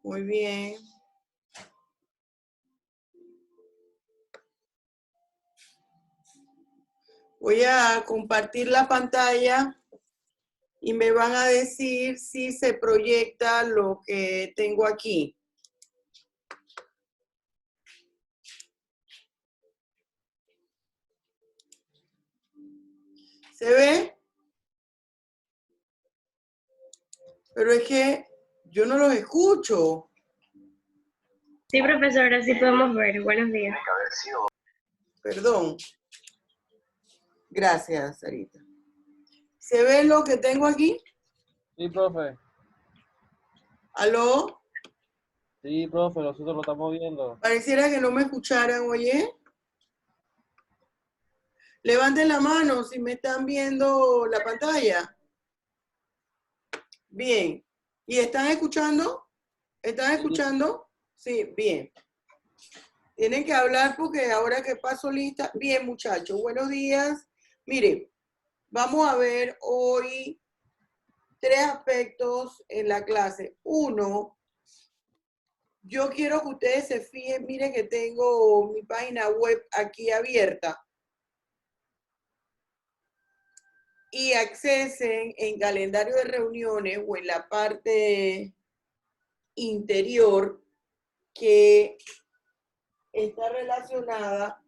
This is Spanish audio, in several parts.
Muy bien. Voy a compartir la pantalla y me van a decir si se proyecta lo que tengo aquí. ¿Se ve? Pero es que yo no los escucho. Sí, profesora, sí podemos ver. Buenos días. Perdón. Gracias, Sarita. ¿Se ve lo que tengo aquí? Sí, profe. ¿Aló? Sí, profe, nosotros lo estamos viendo. Pareciera que no me escucharan, oye. Levanten la mano si me están viendo la pantalla. Bien. ¿Y están escuchando? ¿Están escuchando? Sí, bien. Tienen que hablar porque ahora que paso lista. Bien, muchachos, buenos días. Miren, vamos a ver hoy 3 aspectos en la clase. Uno, yo quiero que ustedes se fijen, miren que tengo mi página web aquí abierta. Y accesen en calendario de reuniones o en la parte interior que está relacionada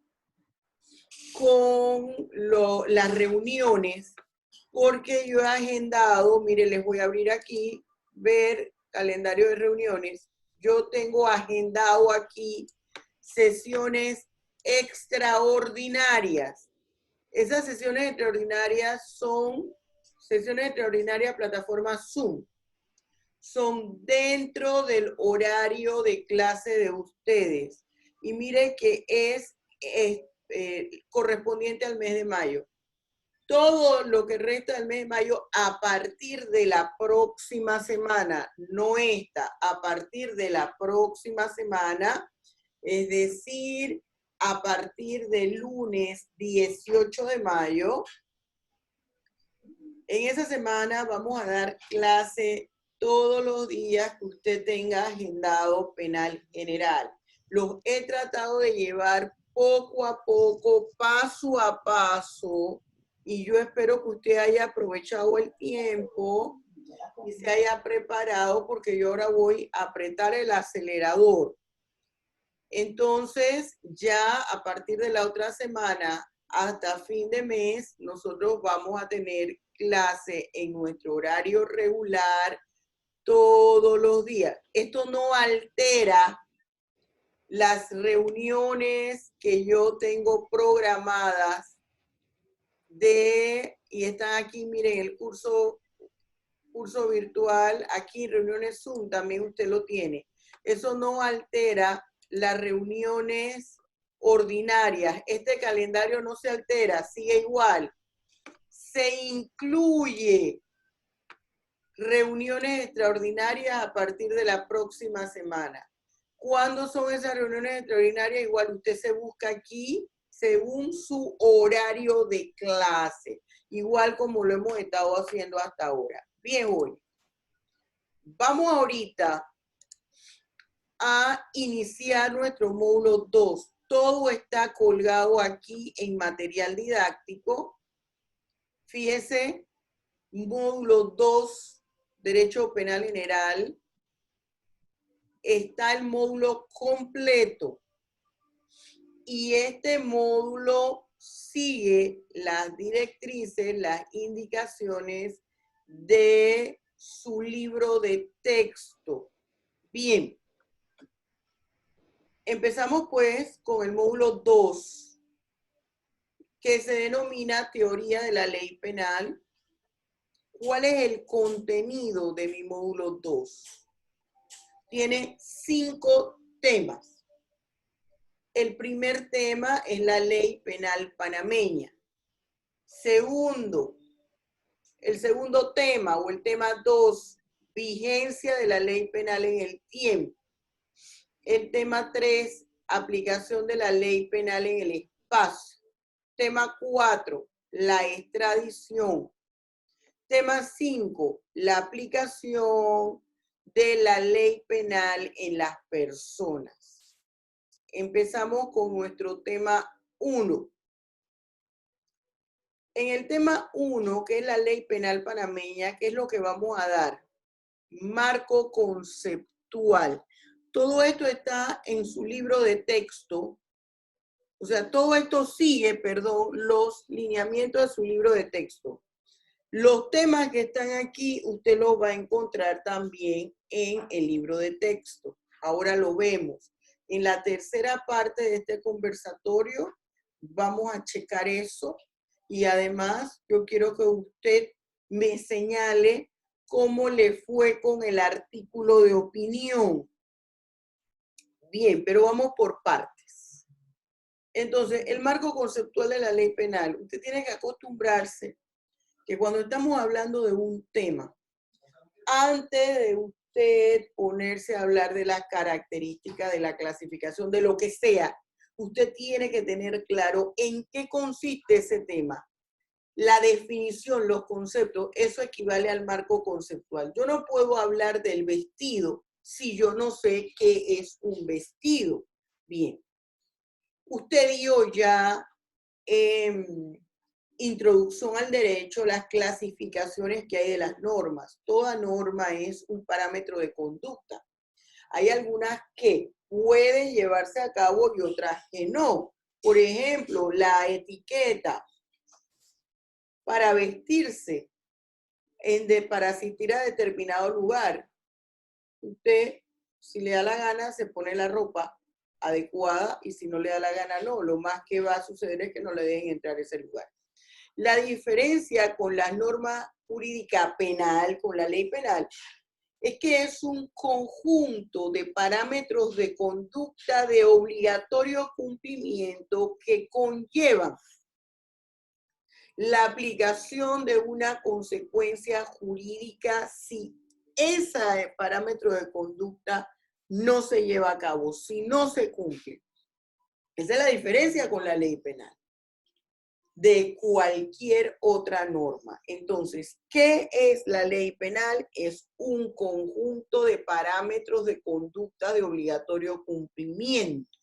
con las reuniones, porque yo he agendado, mire, les voy a abrir aquí, ver calendario de reuniones. Yo tengo agendado aquí sesiones extraordinarias. Esas sesiones extraordinarias son sesiones extraordinarias plataforma Zoom. Son dentro del horario de clase de ustedes. Y mire que es correspondiente al mes de mayo. Todo lo que resta del mes de mayo a partir de la próxima semana, no esta, a partir de la próxima semana, es decir, a partir del lunes 18 de mayo, en esa semana vamos a dar clase todos los días que usted tenga agendado penal general. Los he tratado de llevar poco a poco, paso a paso, y yo espero que usted haya aprovechado el tiempo y se haya preparado porque yo ahora voy a apretar el acelerador. Entonces, ya a partir de la otra semana hasta fin de mes, nosotros vamos a tener clase en nuestro horario regular todos los días. Esto no altera las reuniones que yo tengo programadas y están aquí, miren, el curso virtual, aquí reuniones Zoom, también usted lo tiene. Eso no altera las reuniones ordinarias. Este calendario no se altera, sigue igual. Se incluye reuniones extraordinarias a partir de la próxima semana. ¿Cuándo son esas reuniones extraordinarias? Igual usted se busca aquí según su horario de clase, igual como lo hemos estado haciendo hasta ahora. Bien, hoy. Vamos ahorita a iniciar nuestro módulo 2. Todo está colgado aquí en material didáctico. Fíjese, módulo 2, Derecho Penal General. Está el módulo completo. Y este módulo sigue las directrices, las indicaciones de su libro de texto. Bien. Empezamos pues con el módulo 2, que se denomina Teoría de la Ley Penal. ¿Cuál es el contenido de mi módulo 2? Tiene 5 temas. El primer tema es la Ley Penal panameña. El segundo tema o el tema 2, vigencia de la Ley Penal en el tiempo. El tema 3, aplicación de la Ley Penal en el espacio. Tema 4, la extradición. Tema 5, la aplicación de la ley penal en las personas. Empezamos con nuestro tema 1. En el tema 1, que es la ley penal panameña, ¿qué es lo que vamos a dar? Marco conceptual. Todo esto está en su libro de texto. O sea, todo esto sigue, los lineamientos de su libro de texto. Los temas que están aquí, usted los va a encontrar también en el libro de texto. Ahora lo vemos. En la tercera parte de este conversatorio vamos a checar eso. Y además, yo quiero que usted me señale cómo le fue con el artículo de opinión. Bien, pero vamos por partes. Entonces, el marco conceptual de la ley penal. Usted tiene que acostumbrarse que cuando estamos hablando de un tema, antes de usted ponerse a hablar de las características, de la clasificación, de lo que sea, usted tiene que tener claro en qué consiste ese tema. La definición, los conceptos, eso equivale al marco conceptual. Yo no puedo hablar del vestido si yo no sé qué es un vestido. Bien. Usted dio ya introducción al derecho, las clasificaciones que hay de las normas. Toda norma es un parámetro de conducta. Hay algunas que pueden llevarse a cabo y otras que no. Por ejemplo, la etiqueta para vestirse, para asistir a determinado lugar. Usted, si le da la gana, se pone la ropa adecuada y si no le da la gana, no. Lo más que va a suceder es que no le dejen entrar a ese lugar. La diferencia con la norma jurídica penal, con la ley penal, es que es un conjunto de parámetros de conducta de obligatorio cumplimiento que conllevan la aplicación de una consecuencia jurídica si ese parámetro de conducta no se lleva a cabo, si no se cumple. Esa es la diferencia con la ley penal de cualquier otra norma. Entonces, ¿qué es la ley penal? Es un conjunto de parámetros de conducta de obligatorio cumplimiento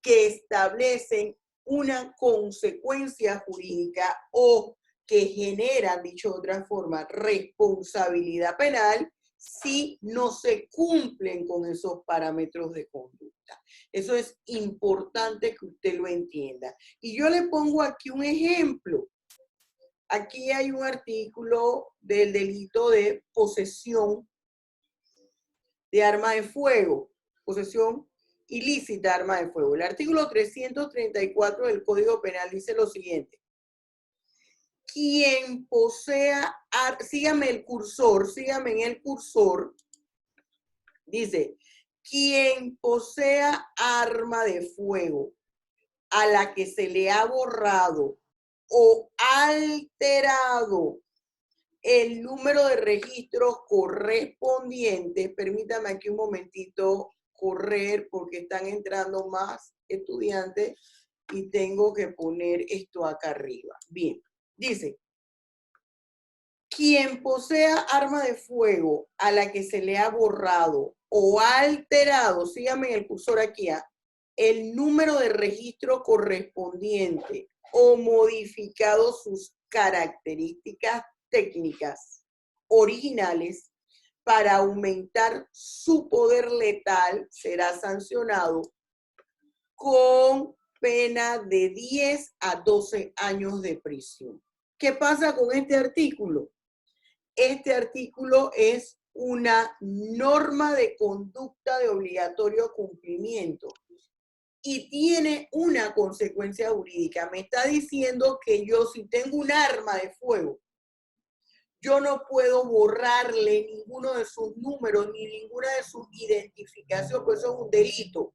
que establecen una consecuencia jurídica o que generan, dicho de otra forma, responsabilidad penal si no se cumplen con esos parámetros de conducta. Eso es importante que usted lo entienda. Y yo le pongo aquí un ejemplo. Aquí hay un artículo del delito de posesión de arma de fuego, posesión ilícita de arma de fuego. El artículo 334 del Código Penal dice lo siguiente. Quien posea, sígame en el cursor, dice, quien posea arma de fuego a la que se le ha borrado o alterado el número de registros correspondientes, permítame aquí un momentito correr porque están entrando más estudiantes y tengo que poner esto acá arriba. Bien, dice, quien posea arma de fuego a la que se le ha borrado o alterado, síganme en el cursor aquí, el número de registro correspondiente o modificado sus características técnicas originales para aumentar su poder letal, será sancionado con pena de 10 a 12 años de prisión. ¿Qué pasa con este artículo? Este artículo es una norma de conducta de obligatorio cumplimiento y tiene una consecuencia jurídica. Me está diciendo que yo, si tengo un arma de fuego, yo no puedo borrarle ninguno de sus números ni ninguna de sus identificaciones, pues eso es un delito.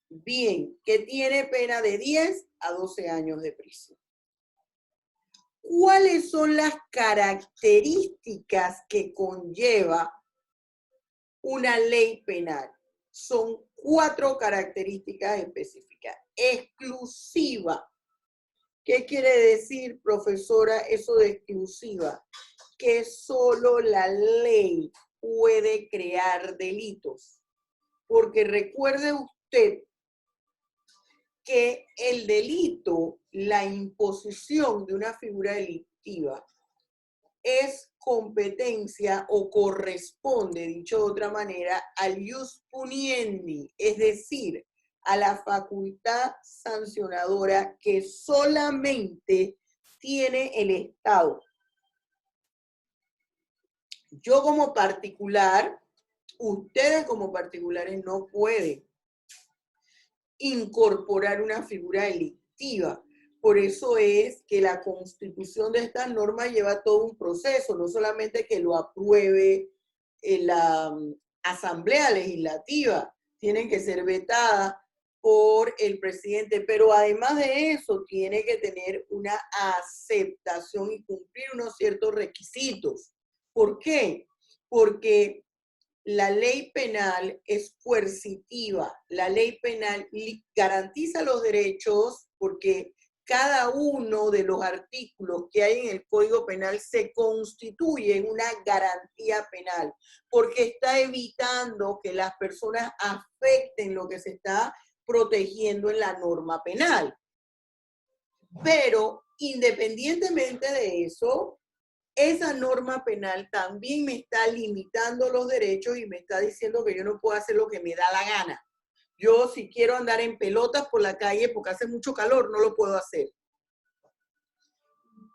Bien, que tiene pena de 10 a 12 años de prisión. ¿Cuáles son las características que conlleva una ley penal? Son 4 características específicas. Exclusiva. ¿Qué quiere decir, profesora, eso de exclusiva? que solo la ley puede crear delitos. Porque recuerde usted que el delito, la imposición de una figura delictiva, es competencia o corresponde, dicho de otra manera, al ius puniendi, es decir, a la facultad sancionadora que solamente tiene el Estado. Yo como particular, ustedes como particulares no pueden incorporar una figura delictiva. Por eso es que la constitución de estas normas lleva todo un proceso, no solamente que lo apruebe la Asamblea Legislativa, tienen que ser vetadas por el presidente, pero además de eso tiene que tener una aceptación y cumplir unos ciertos requisitos. ¿Por qué? Porque la ley penal es coercitiva, la ley penal garantiza los derechos porque cada uno de los artículos que hay en el Código Penal se constituye en una garantía penal, porque está evitando que las personas afecten lo que se está protegiendo en la norma penal. Pero independientemente de eso, esa norma penal también me está limitando los derechos y me está diciendo que yo no puedo hacer lo que me da la gana. Yo si quiero andar en pelotas por la calle porque hace mucho calor, no lo puedo hacer.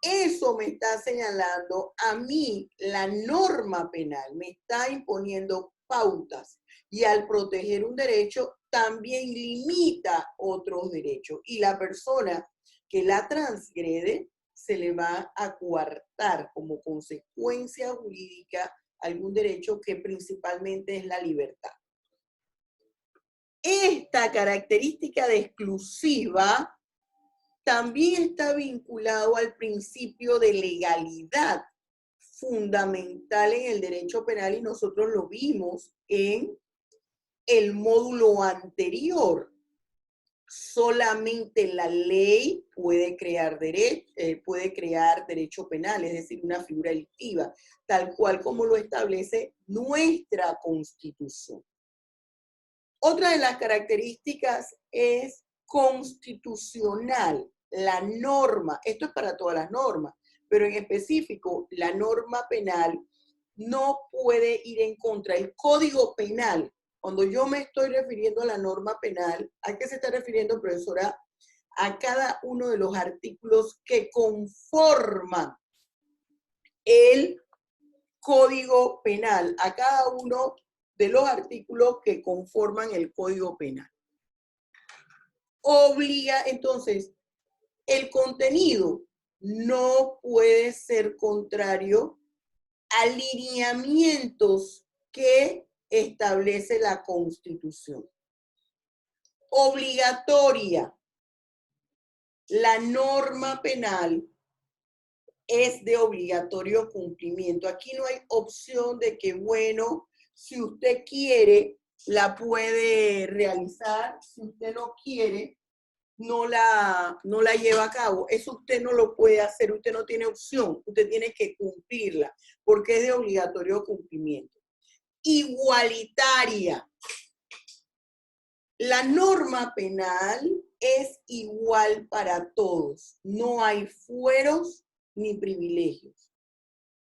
Eso me está señalando a mí, la norma penal me está imponiendo pautas y al proteger un derecho también limita otros derechos y la persona que la transgrede se le va a coartar como consecuencia jurídica algún derecho que principalmente es la libertad. Esta característica de exclusiva también está vinculado al principio de legalidad fundamental en el derecho penal y nosotros lo vimos en el módulo anterior. Solamente la ley puede crear derecho penal, es decir, una figura delictiva, tal cual como lo establece nuestra Constitución. Otra de las características es constitucional, la norma, esto es para todas las normas, pero en específico la norma penal no puede ir en contra. El Código Penal, cuando yo me estoy refiriendo a la norma penal, ¿a qué se está refiriendo, profesora? A cada uno de los artículos que conforman el Código Penal, a cada uno de los artículos que conforman el Código Penal. Obliga, entonces, el contenido no puede ser contrario a lineamientos que establece la Constitución. Obligatoria. La norma penal es de obligatorio cumplimiento. Aquí no hay opción de que, bueno, si usted quiere, la puede realizar. Si usted no quiere, no la lleva a cabo. Eso usted no lo puede hacer, usted no tiene opción. Usted tiene que cumplirla, porque es de obligatorio cumplimiento. Igualitaria. La norma penal es igual para todos. No hay fueros ni privilegios.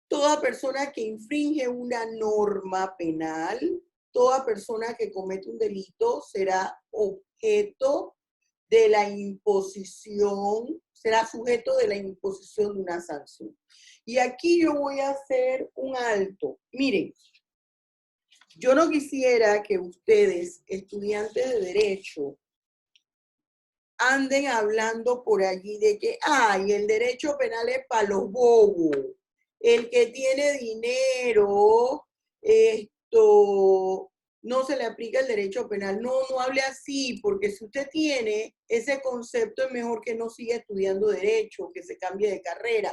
Toda persona que infringe una norma penal, toda persona que comete un delito será objeto de la imposición, será sujeto de la imposición de una sanción. Y aquí yo voy a hacer un alto. Miren, yo no quisiera que ustedes, estudiantes de Derecho, anden hablando por allí de que, ay, el derecho penal es para los bobos. El que tiene dinero, no se le aplica el derecho penal. No, no hable así, porque si usted tiene ese concepto, es mejor que no siga estudiando derecho, que se cambie de carrera.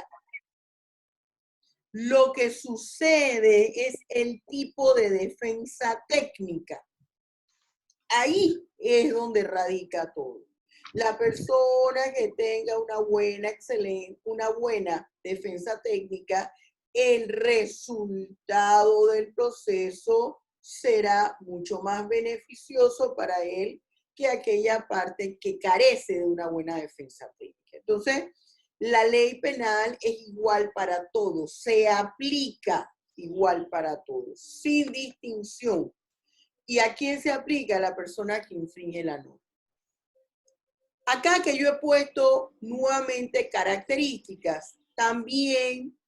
Lo que sucede es el tipo de defensa técnica. Ahí es donde radica todo. La persona que tenga una buena defensa técnica el resultado del proceso será mucho más beneficioso para él que aquella parte que carece de una buena defensa técnica. Entonces, la ley penal es igual para todos, se aplica igual para todos, sin distinción. ¿Y a quién se aplica? A la persona que infringe la norma. Acá que yo he puesto nuevamente características, también,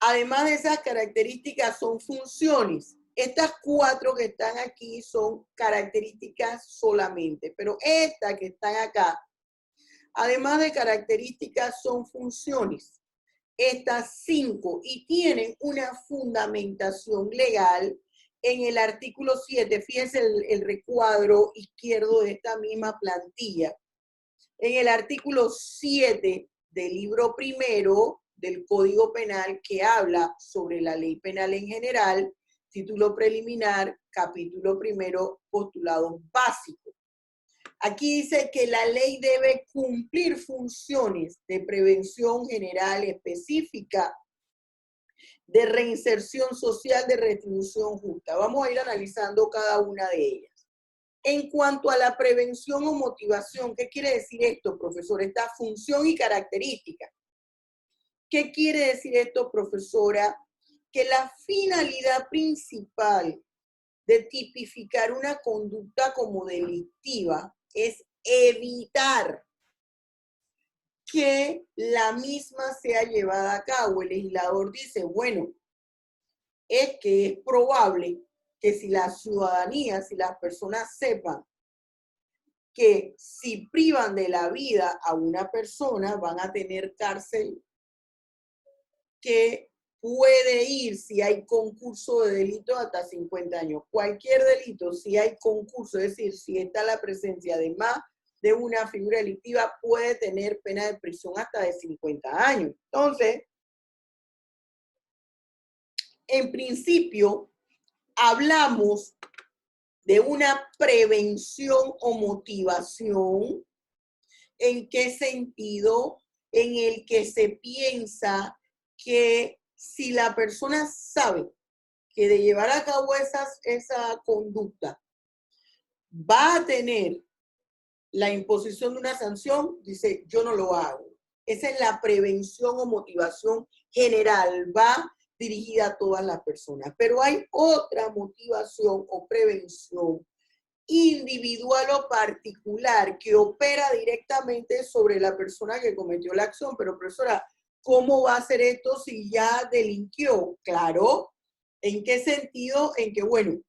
además de esas características, son funciones. Estas 4 que están aquí son características solamente, pero estas que están acá, además de características, son funciones. Estas 5 y tienen una fundamentación legal en el artículo 7. Fíjense el recuadro izquierdo de esta misma plantilla. En el artículo 7 del libro primero del Código Penal, que habla sobre la ley penal en general, título preliminar, capítulo primero, postulados básicos. Aquí dice que la ley debe cumplir funciones de prevención general específica, de reinserción social, de retribución justa. Vamos a ir analizando cada una de ellas. En cuanto a la prevención o motivación, ¿qué quiere decir esto, profesor? Esta función y característica. ¿Qué quiere decir esto, profesora? Que la finalidad principal de tipificar una conducta como delictiva es evitar que la misma sea llevada a cabo. El legislador dice, bueno, es que es probable que si la ciudadanía, si las personas sepan que si privan de la vida a una persona, van a tener cárcel que puede ir, si hay concurso de delito, hasta 50 años. Cualquier delito, si hay concurso, es decir, si está la presencia de más de una figura delictiva, puede tener pena de prisión hasta de 50 años. Entonces, en principio, hablamos de una prevención o motivación. ¿En qué sentido? En el que se piensa que si la persona sabe que de llevar a cabo esa conducta va a tener la imposición de una sanción, dice, yo no lo hago. Esa es la prevención o motivación general, va dirigida a todas las personas. Pero hay otra motivación o prevención individual o particular que opera directamente sobre la persona que cometió la acción. Pero, profesora, ¿cómo va a hacer esto si ya delinquió? Claro. ¿En qué sentido? En que, bueno,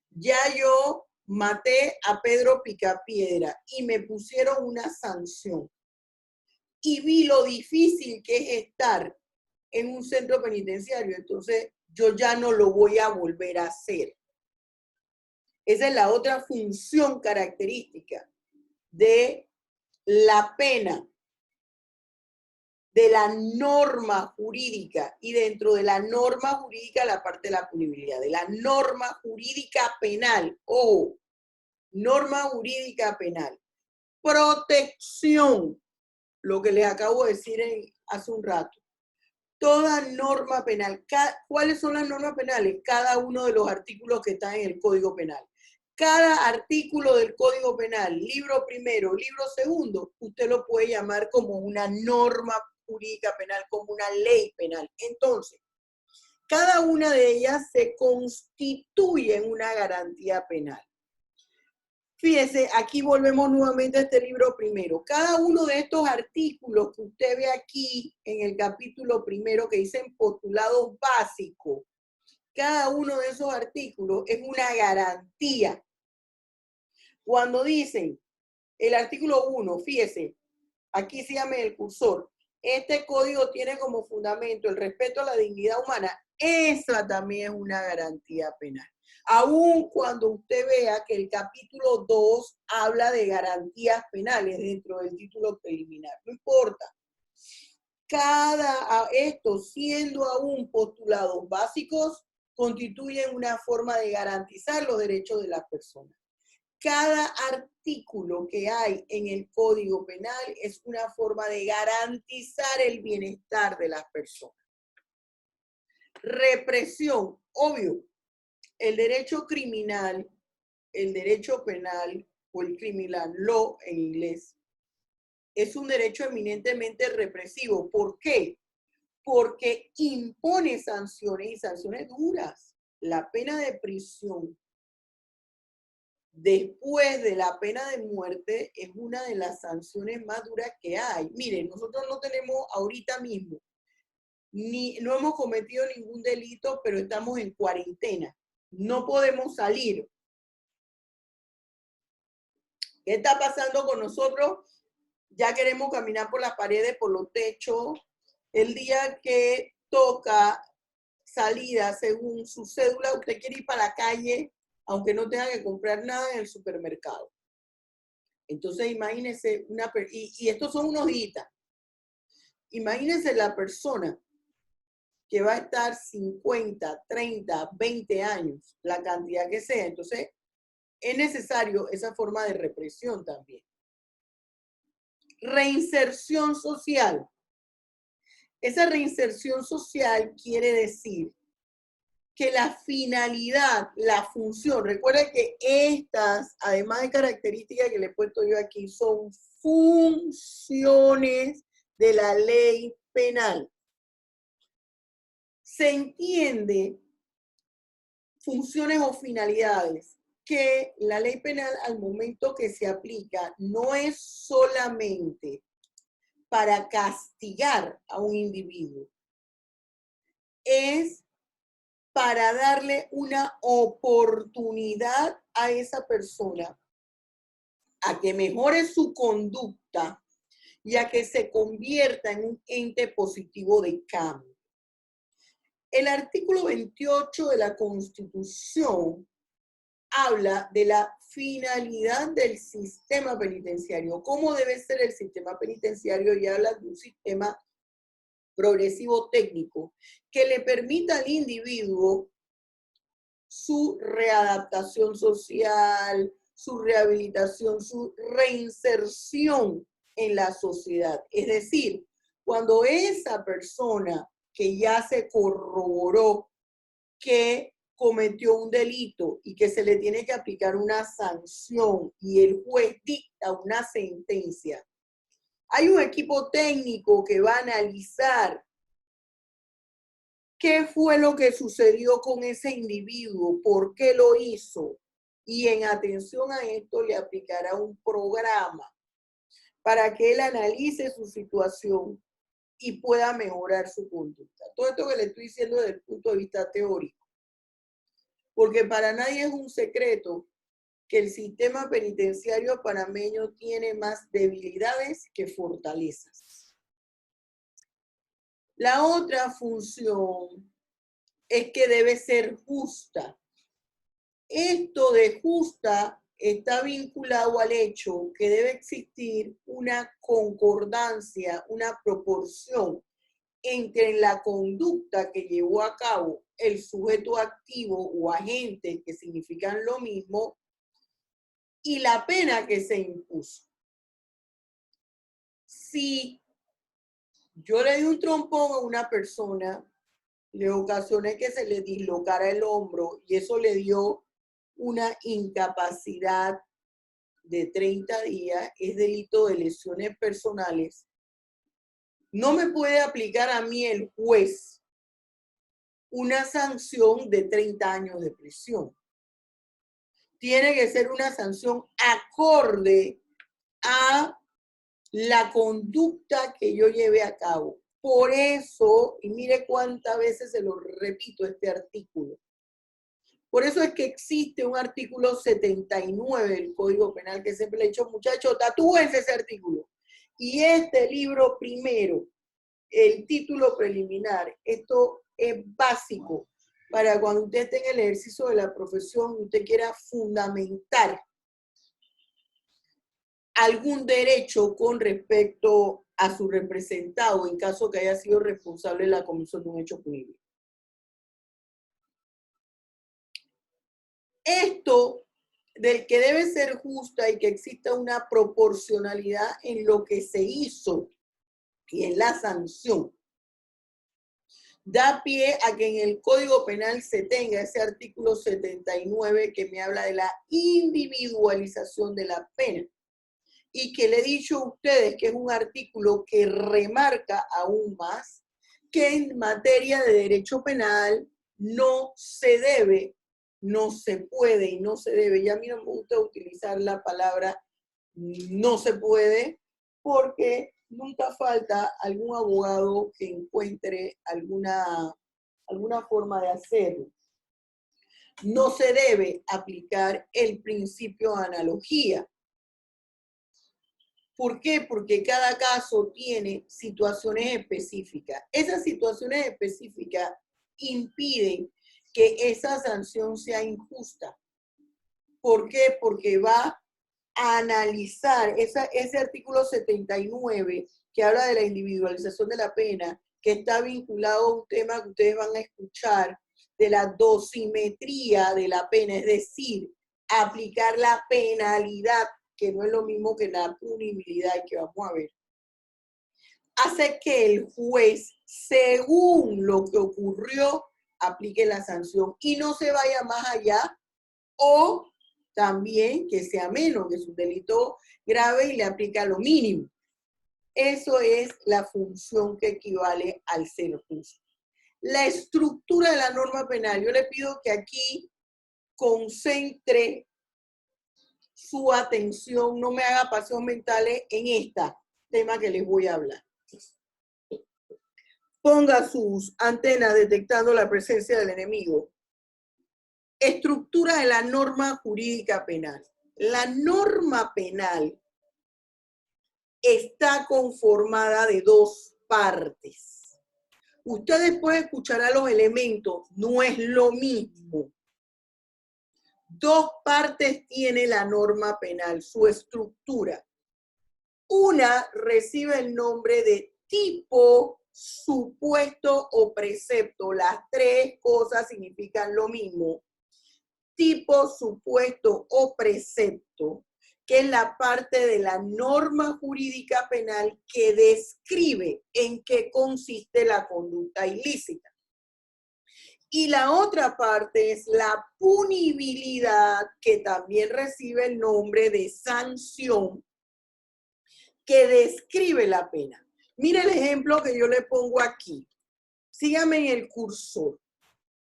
ya yo maté a Pedro Picapiedra y me pusieron una sanción. Y vi lo difícil que es estar en un centro penitenciario. Entonces, yo ya no lo voy a volver a hacer. Esa es la otra función característica de la pena, de la norma jurídica, y dentro de la norma jurídica la parte de la punibilidad, de la norma jurídica penal, ojo, norma jurídica penal, protección, lo que les acabo de decir hace un rato. Toda norma penal, ¿cuáles son las normas penales? Cada uno de los artículos que están en el Código Penal. Cada artículo del Código Penal, libro primero, libro segundo, usted lo puede llamar como una norma jurídica penal, como una ley penal. Entonces, cada una de ellas se constituye en una garantía penal. Fíjese, aquí volvemos nuevamente a este libro primero. Cada uno de estos artículos que usted ve aquí en el capítulo primero que dicen postulados básicos, cada uno de esos artículos es una garantía. Cuando dicen el artículo 1, fíjese, aquí se llama el cursor, este código tiene como fundamento el respeto a la dignidad humana, esa también es una garantía penal. Aun cuando usted vea que el capítulo 2 habla de garantías penales dentro del título preliminar, no importa. Estos, siendo aún postulados básicos, constituyen una forma de garantizar los derechos de las personas. cada artículo que hay en el Código Penal es una forma de garantizar el bienestar de las personas. Represión, obvio. El derecho criminal, el derecho penal o el criminal law en inglés, es un derecho eminentemente represivo. ¿Por qué? Porque impone sanciones y sanciones duras. La pena de prisión después de la pena de muerte es una de las sanciones más duras que hay. Miren, nosotros no tenemos ahorita mismo, no hemos cometido ningún delito, pero estamos en cuarentena. No podemos salir. ¿Qué está pasando con nosotros? Ya queremos caminar por las paredes, por los techos. El día que toca salida, según su cédula, usted quiere ir para la calle, aunque no tenga que comprar nada en el supermercado. Entonces, imagínense, y estos son unos días. Imagínense la persona que va a estar 50, 30, 20 años, la cantidad que sea. Entonces, es necesario esa forma de represión también. Reinserción social. Esa reinserción social quiere decir que la finalidad, la función, recuerden que estas, además de características que le he puesto yo aquí, son funciones de la ley penal. Se entiende funciones o finalidades que la ley penal al momento que se aplica no es solamente para castigar a un individuo, es para darle una oportunidad a esa persona a que mejore su conducta y a que se convierta en un ente positivo de cambio. El artículo 28 de la Constitución habla de la finalidad del sistema penitenciario, cómo debe ser el sistema penitenciario, y habla de un sistema progresivo técnico que le permita al individuo su readaptación social, su rehabilitación, su reinserción en la sociedad. Es decir, cuando esa persona que ya se corroboró que cometió un delito y que se le tiene que aplicar una sanción y el juez dicta una sentencia, hay un equipo técnico que va a analizar qué fue lo que sucedió con ese individuo, por qué lo hizo, y en atención a esto le aplicará un programa para que él analice su situación y pueda mejorar su conducta. Todo esto que le estoy diciendo desde el punto de vista teórico, porque para nadie es un secreto que el sistema penitenciario panameño tiene más debilidades que fortalezas. La otra función es que debe ser justa. Esto de justa está vinculado al hecho que debe existir una concordancia, una proporción entre la conducta que llevó a cabo el sujeto activo o agente, que significan lo mismo, y la pena que se impuso. Si yo le di un trompón a una persona, le ocasioné que se le dislocara el hombro y eso le dio una incapacidad de 30 días, es delito de lesiones personales. No me puede aplicar a mí el juez una sanción de 30 años de prisión. Tiene que ser una sanción acorde a la conducta que yo llevé a cabo. Por eso, y mire cuántas veces se lo repito este artículo, por eso es que existe un artículo 79 del Código Penal que siempre le he dicho, muchachos, tatúense ese artículo. Y este libro primero, el título preliminar, esto es básico para cuando usted esté en el ejercicio de la profesión, usted quiera fundamentar algún derecho con respecto a su representado en caso que haya sido responsable de la comisión de un hecho punible. Esto del que debe ser justa y que exista una proporcionalidad en lo que se hizo y en la sanción, da pie a que en el Código Penal se tenga ese artículo 79 que me habla de la individualización de la pena. Y que le he dicho a ustedes que es un artículo que remarca aún más que en materia de derecho penal no se debe, no se puede y no se debe. Ya a mí no me gusta utilizar la palabra no se puede porque nunca falta algún abogado que encuentre alguna forma de hacerlo. No se debe aplicar el principio de analogía. ¿Por qué? Porque cada caso tiene situaciones específicas. Esas situaciones específicas impiden que esa sanción sea injusta. ¿Por qué? Porque va a analizar ese artículo 79 que habla de la individualización de la pena, que está vinculado a un tema que ustedes van a escuchar, de la dosimetría de la pena, es decir, aplicar la penalidad, que no es lo mismo que la punibilidad que vamos a ver, hace que el juez, según lo que ocurrió, aplique la sanción y no se vaya más allá, o también que sea menos, que es un delito grave y le aplica lo mínimo. Eso es la función que equivale al ser justo. La estructura de la norma penal, yo le pido que aquí concentre su atención, no me haga paseos mentales en este tema que les voy a hablar. Ponga sus antenas detectando la presencia del enemigo. Estructura de la norma jurídica penal. La norma penal está conformada de dos partes. Ustedes pueden escuchar a los elementos, no es lo mismo. Dos partes tiene la norma penal, su estructura. Una recibe el nombre de tipo, supuesto o precepto. Las tres cosas significan lo mismo. Tipo, supuesto o precepto, que es la parte de la norma jurídica penal que describe en qué consiste la conducta ilícita. Y la otra parte es la punibilidad, que también recibe el nombre de sanción, que describe la pena. Mire el ejemplo que yo le pongo aquí. Sígame en el cursor.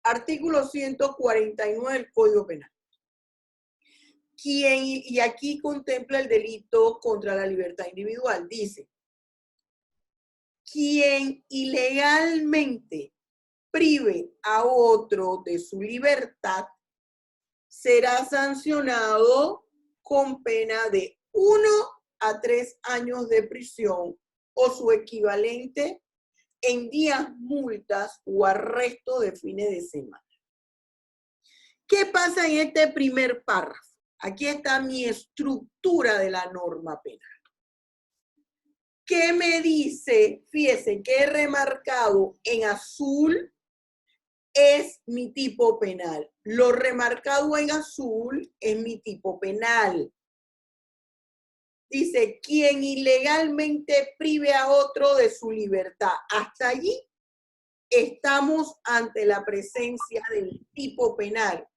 Artículo 149 del Código Penal. Y aquí contempla el delito contra la libertad individual. Dice, quien ilegalmente prive a otro de su libertad será sancionado con pena de 1 a 3 años de prisión o su equivalente en días, multas o arresto de fines de semana. ¿Qué pasa en este primer párrafo? Aquí está mi estructura de la norma penal. ¿Qué me dice? Fíjese que he remarcado en azul es mi tipo penal. Lo remarcado en azul es mi tipo penal. Dice, quien ilegalmente prive a otro de su libertad. Hasta allí estamos ante la presencia del tipo penal,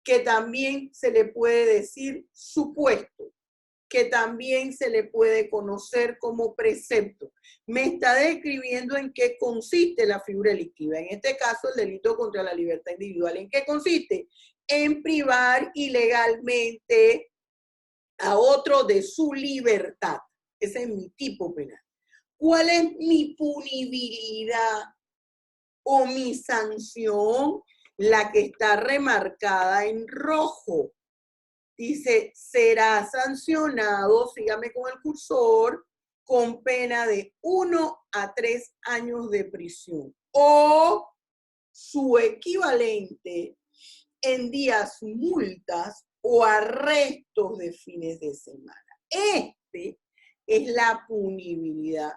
que también se le puede decir supuesto, que también se le puede conocer como precepto. Me está describiendo en qué consiste la figura delictiva. En este caso, el delito contra la libertad individual. ¿En qué consiste? En privar ilegalmente a otro de su libertad. Ese es mi tipo penal. ¿Cuál es mi punibilidad o mi sanción? La que está remarcada en rojo. Dice, será sancionado, sígame con el cursor, con pena de 1 a 3 años de prisión o su equivalente en días, multas o arrestos de fines de semana. Este es la punibilidad.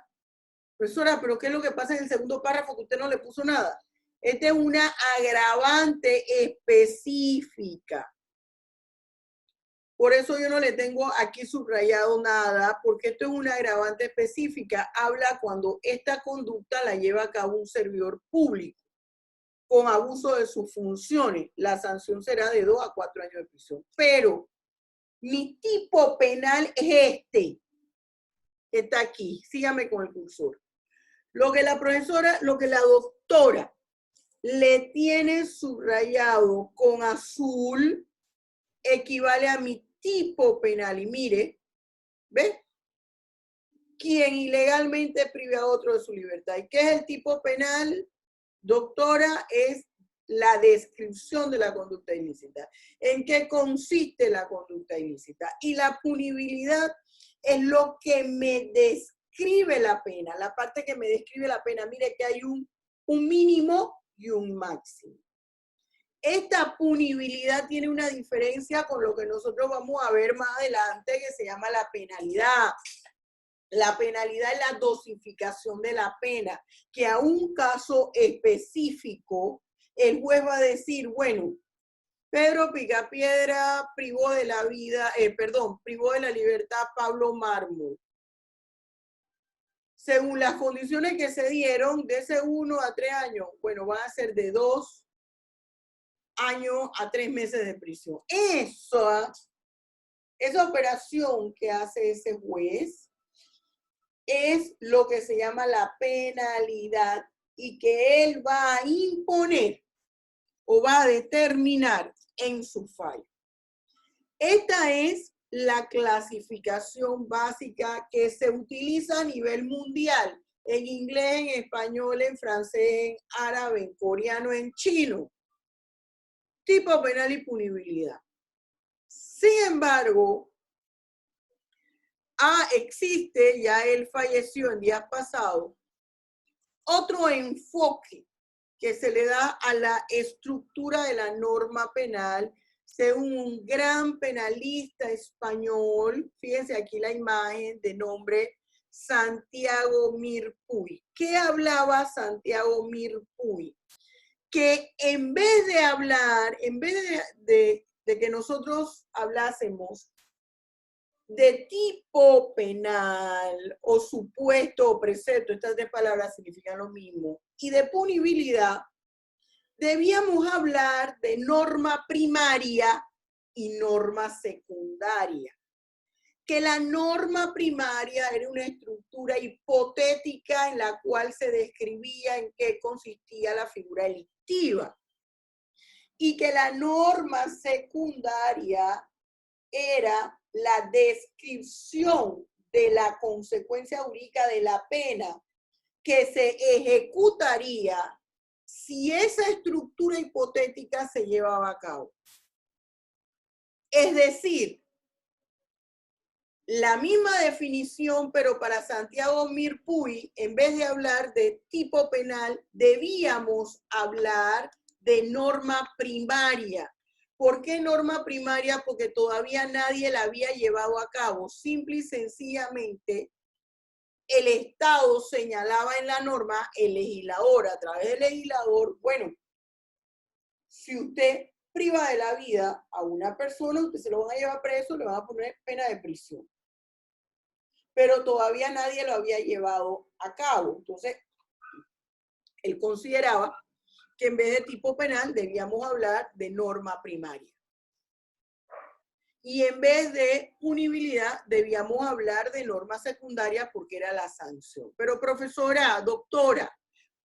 Profesora, ¿pero qué es lo que pasa en el segundo párrafo que usted no le puso nada? Esta es una agravante específica. Por eso yo no le tengo aquí subrayado nada, porque esto es una agravante específica. Habla cuando esta conducta la lleva a cabo un servidor público con abuso de sus funciones. La sanción será de 2 a 4 años de prisión. Pero mi tipo penal es este, que está aquí. Sígame con el cursor. Lo que la doctora le tiene subrayado con azul equivale a mi tipo penal. Y mire, ¿ves? Quien ilegalmente prive a otro de su libertad. ¿Y qué es el tipo penal? Doctora, es la descripción de la conducta ilícita. ¿En qué consiste la conducta ilícita? Y la punibilidad es lo que me describe la pena, la parte que me describe la pena. Mire que hay un mínimo y un máximo. Esta punibilidad tiene una diferencia con lo que nosotros vamos a ver más adelante, que se llama la penalidad. La penalidad es la dosificación de la pena, que a un caso específico, el juez va a decir, bueno, Pedro Picapiedra privó de la vida, privó de la libertad a Pablo Mármol. Según las condiciones que se dieron, de ese 1 a 3 años, bueno, van a ser de 2 años a 3 meses de prisión. Esa operación que hace ese juez es lo que se llama la penalidad y que él va a imponer o va a determinar en su fallo. Esta es la clasificación básica que se utiliza a nivel mundial, en inglés, en español, en francés, en árabe, en coreano, en chino. Tipo penal y punibilidad. Sin embargo, existe, ya él falleció en días pasados, otro enfoque que se le da a la estructura de la norma penal según un gran penalista español, fíjense aquí la imagen de nombre Santiago Mir Puy. ¿Qué hablaba Santiago Mir Puy? Que en vez de hablar, en vez de que nosotros hablásemos de tipo penal o supuesto o precepto, estas 3 palabras significan lo mismo, y de punibilidad, debíamos hablar de norma primaria y norma secundaria. Que la norma primaria era una estructura hipotética en la cual se describía en qué consistía la figura delictiva. Y que la norma secundaria era la descripción de la consecuencia jurídica de la pena que se ejecutaría si esa estructura hipotética se llevaba a cabo. Es decir, la misma definición, pero para Santiago Mir Puy, en vez de hablar de tipo penal, debíamos hablar de norma primaria. ¿Por qué norma primaria? Porque todavía nadie la había llevado a cabo. Simple y sencillamente, el Estado señalaba en la norma, el legislador, a través del legislador, bueno, si usted priva de la vida a una persona, usted se lo van a llevar preso, le van a poner pena de prisión. Pero todavía nadie lo había llevado a cabo. Entonces, él consideraba que en vez de tipo penal debíamos hablar de norma primaria. Y en vez de punibilidad debíamos hablar de norma secundaria porque era la sanción. Pero profesora, doctora,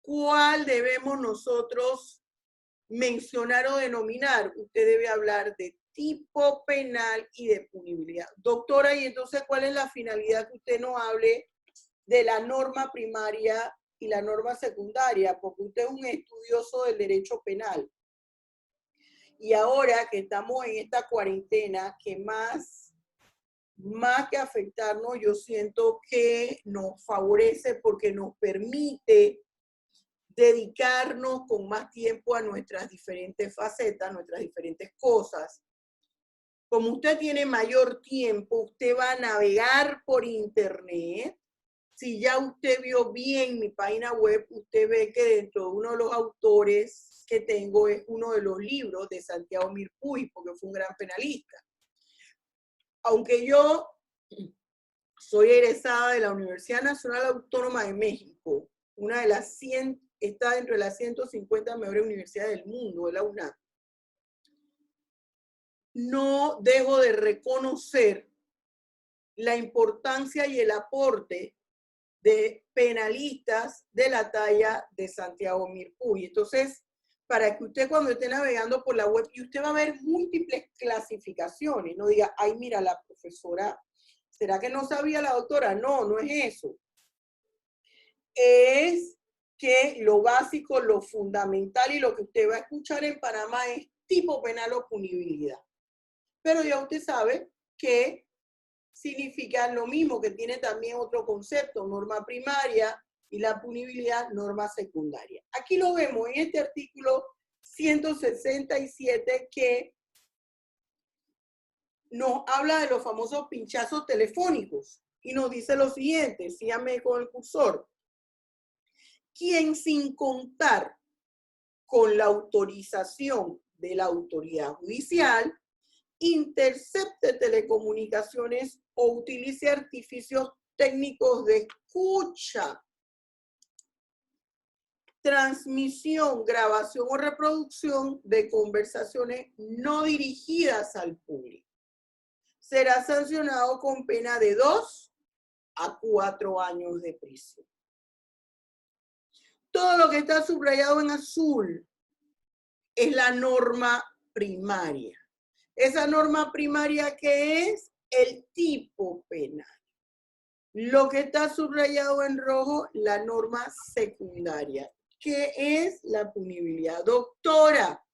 ¿cuál debemos nosotros mencionar o denominar? Usted debe hablar de tipo penal y de punibilidad. Doctora, y entonces, ¿cuál es la finalidad que usted nos hable de la norma primaria y la norma secundaria? Porque usted es un estudioso del derecho penal. Y ahora que estamos en esta cuarentena, que más que afectarnos, yo siento que nos favorece porque nos permite dedicarnos con más tiempo a nuestras diferentes facetas, nuestras diferentes cosas. Como usted tiene mayor tiempo, usted va a navegar por internet. Si ya usted vio bien mi página web, usted ve que dentro de uno de los autores que tengo es uno de los libros de Santiago Mir Puy, porque fue un gran penalista. aunque yo soy egresada de la Universidad Nacional Autónoma de México, una de las 100, está dentro de las 150 mejores universidades del mundo, de la UNAM, no dejo de reconocer la importancia y el aporte de penalistas de la talla de Santiago Mirpuy. Entonces, para que usted cuando esté navegando por la web, y usted va a ver múltiples clasificaciones, no diga, ay, mira, la profesora, ¿será que no sabía la doctora? No, no es eso. Es que lo básico, lo fundamental y lo que usted va a escuchar en Panamá es tipo penal o punibilidad. Pero ya usted sabe que significa lo mismo, que tiene también otro concepto, norma primaria y la punibilidad, norma secundaria. Aquí lo vemos en este artículo 167 que nos habla de los famosos pinchazos telefónicos y nos dice lo siguiente, síganme con el cursor. Quien sin contar con la autorización de la autoridad judicial intercepte telecomunicaciones o utilice artificios técnicos de escucha, transmisión, grabación o reproducción de conversaciones no dirigidas al público, será sancionado con pena de 2 a 4 años de prisión. Todo lo que está subrayado en azul es la norma primaria. Esa norma primaria que es el tipo penal. Lo que está subrayado en rojo, la norma secundaria, que es la punibilidad. Doctora,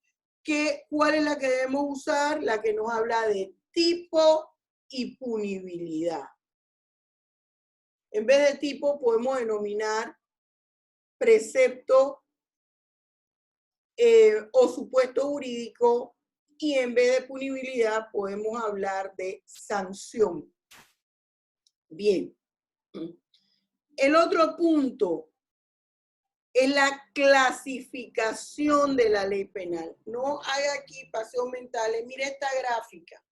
¿cuál es la que debemos usar? La que nos habla de tipo y punibilidad. En vez de tipo podemos denominar precepto o supuesto jurídico, y en vez de punibilidad podemos hablar de sanción. Bien. El otro punto es la clasificación de la ley penal. No haga aquí paseos mentales. Mire esta gráfica.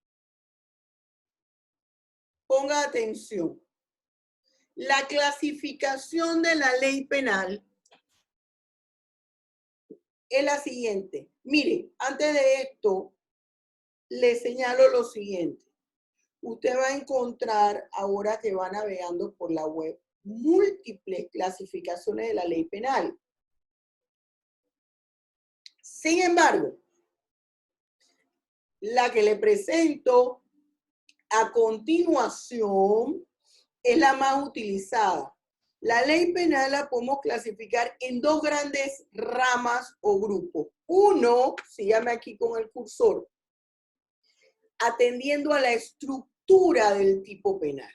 Ponga atención. La clasificación de la ley penal es la siguiente. Mire, antes de esto, le señalo lo siguiente. Usted va a encontrar, ahora que va navegando por la web, múltiples clasificaciones de la ley penal. Sin embargo, la que le presento a continuación es la más utilizada. La ley penal la podemos clasificar en 2 grandes ramas o grupos. Uno, sígame aquí con el cursor, atendiendo a la estructura del tipo penal.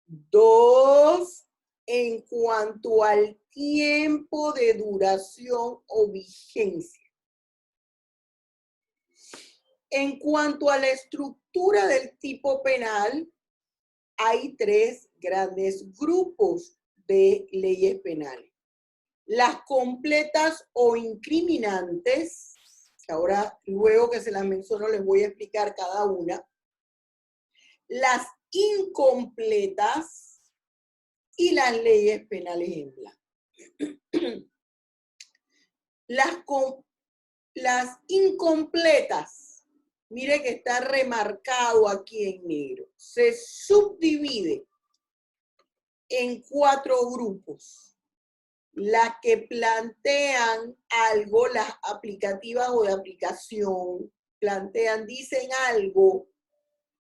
2, en cuanto al tiempo de duración o vigencia. En cuanto a la estructura del tipo penal, hay 3 grandes grupos de leyes penales. Las completas o incriminantes, que ahora luego que se las menciono les voy a explicar cada una. Las incompletas y las leyes penales en blanco. Las incompletas, mire que está remarcado aquí en negro, se subdivide en 4 grupos. Las que plantean algo, las aplicativas o de aplicación, dicen algo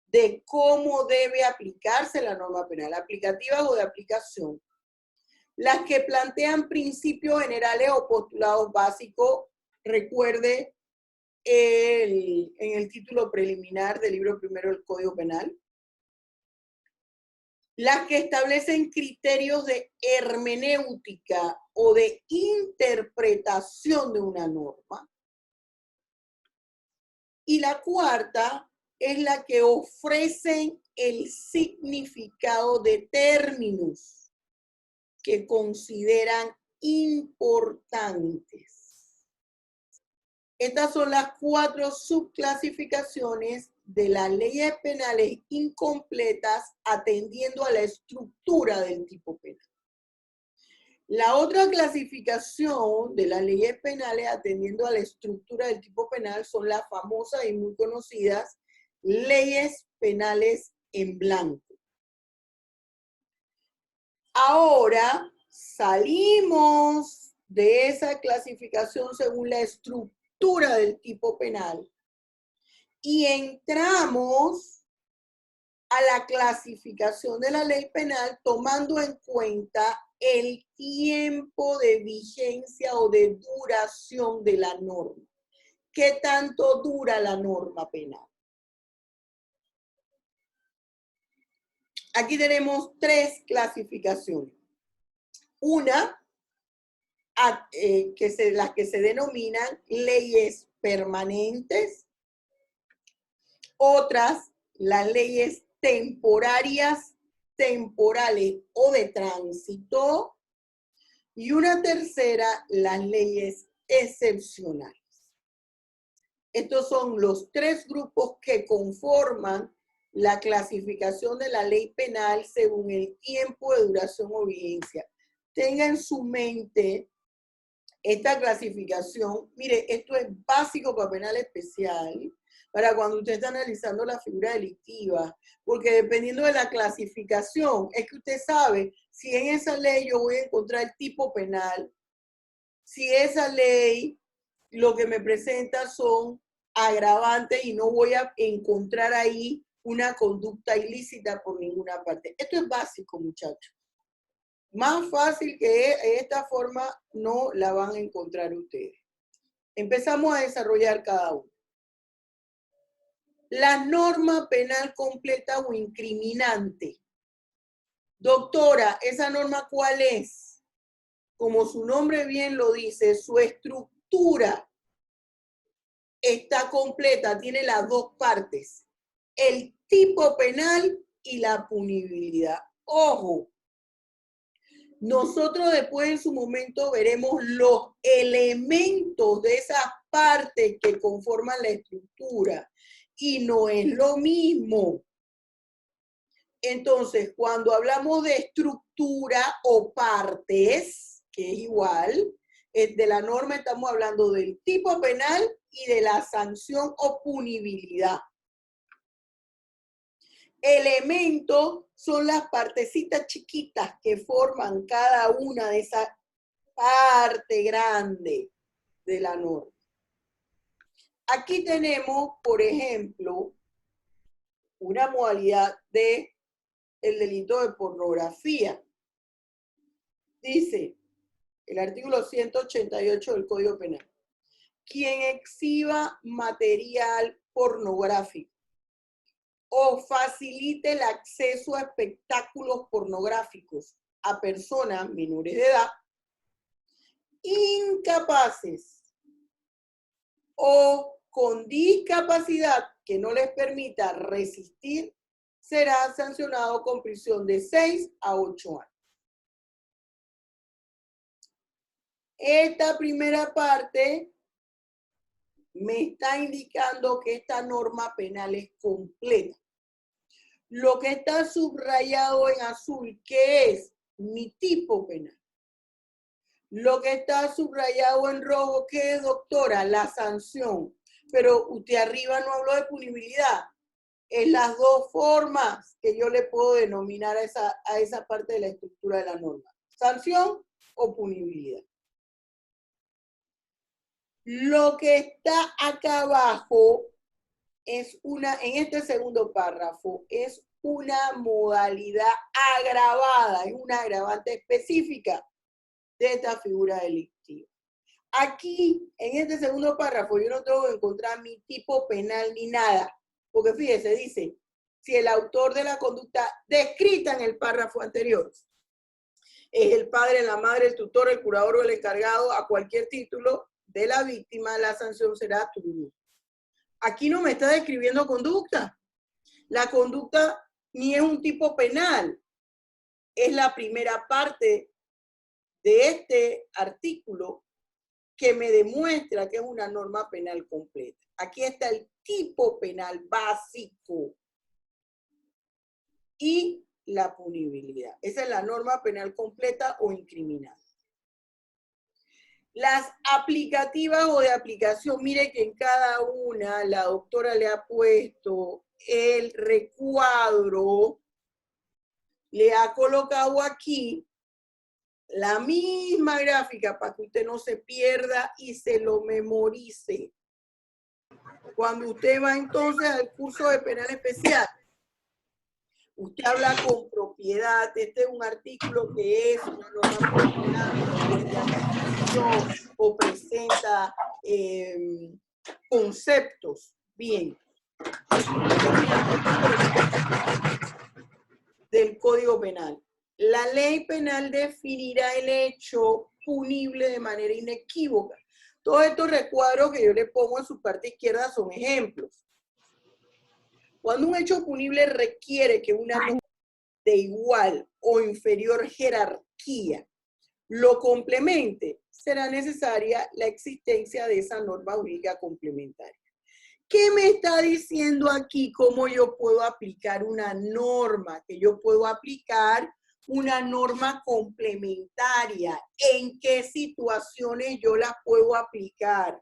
de cómo debe aplicarse la norma penal, aplicativas o de aplicación. Las que plantean principios generales o postulados básicos, recuerde en el título preliminar del libro primero del Código Penal. Las que establecen criterios de hermenéutica o de interpretación de una norma. Y la cuarta es la que ofrecen el significado de términos que consideran importantes. Estas son las 4 subclasificaciones de las leyes penales incompletas atendiendo a la estructura del tipo penal. La otra clasificación de las leyes penales atendiendo a la estructura del tipo penal son las famosas y muy conocidas leyes penales en blanco. Ahora salimos de esa clasificación según la estructura del tipo penal y entramos a la clasificación de la ley penal tomando en cuenta el tiempo de vigencia o de duración de la norma. ¿Qué tanto dura la norma penal? Aquí tenemos 3 clasificaciones. Una, las que se denominan leyes permanentes. Otras, las leyes temporarias, temporales o de tránsito. Y una tercera, las leyes excepcionales. Estos son los 3 grupos que conforman la clasificación de la ley penal según el tiempo de duración o vigencia. Tenga en su mente esta clasificación. Mire, esto es básico para penal especial, para cuando usted está analizando la figura delictiva, porque dependiendo de la clasificación, es que usted sabe si en esa ley yo voy a encontrar el tipo penal, si esa ley lo que me presenta son agravantes y no voy a encontrar ahí una conducta ilícita por ninguna parte. Esto es básico, muchachos. Más fácil que esta forma no la van a encontrar ustedes. Empezamos a desarrollar cada uno. La norma penal completa o incriminante. Doctora, ¿esa norma cuál es? Como su nombre bien lo dice, su estructura está completa, tiene las 2 partes. El tipo penal y la punibilidad. Ojo, nosotros después en su momento veremos los elementos de esas partes que conforman la estructura. Y no es lo mismo. Entonces, cuando hablamos de estructura o partes, que es igual, de la norma estamos hablando del tipo penal y de la sanción o punibilidad. Elementos son las partecitas chiquitas que forman cada una de esas partes grandes de la norma. Aquí tenemos, por ejemplo, una modalidad del delito de pornografía. Dice el artículo 188 del Código Penal: quien exhiba material pornográfico o facilite el acceso a espectáculos pornográficos a personas menores de edad, incapaces o con discapacidad que no les permita resistir, será sancionado con prisión de 6 a 8 años. Esta primera parte me está indicando que esta norma penal es completa. Lo que está subrayado en azul, ¿qué es? Mi tipo penal. Lo que está subrayado en rojo, ¿qué es, doctora? La sanción. Pero usted arriba no habló de punibilidad. Es las 2 formas que yo le puedo denominar a esa parte de la estructura de la norma. Sanción o punibilidad. Lo que está acá abajo es en este segundo párrafo, es una modalidad agravada, es una agravante específica de esta figura delictiva. Aquí, en este segundo párrafo, yo no tengo que encontrar mi tipo penal ni nada, porque fíjese, dice, si el autor de la conducta descrita en el párrafo anterior es el padre, la madre, el tutor, el curador o el encargado a cualquier título de la víctima, la sanción será turbina. Aquí no me está describiendo conducta. La conducta ni es un tipo penal, es la primera parte de este artículo que me demuestra que es una norma penal completa. Aquí está el tipo penal básico y la punibilidad. Esa es la norma penal completa o incriminada. Las aplicativas o de aplicación, mire que en cada una la doctora le ha puesto el recuadro, le ha colocado aquí la misma gráfica para que usted no se pierda y se lo memorice. Cuando usted va entonces al curso de penal especial, usted habla con propiedad. Este es un artículo que es una norma o presenta conceptos. Bien. Del Código Penal. La ley penal definirá el hecho punible de manera inequívoca. Todos estos recuadros que yo le pongo en su parte izquierda son ejemplos. Cuando un hecho punible requiere que una norma de igual o inferior jerarquía lo complemente, será necesaria la existencia de esa norma jurídica complementaria. ¿Qué me está diciendo aquí? ¿Cómo yo puedo aplicar una norma? Que yo puedo aplicar una norma complementaria. ¿En qué situaciones yo la puedo aplicar?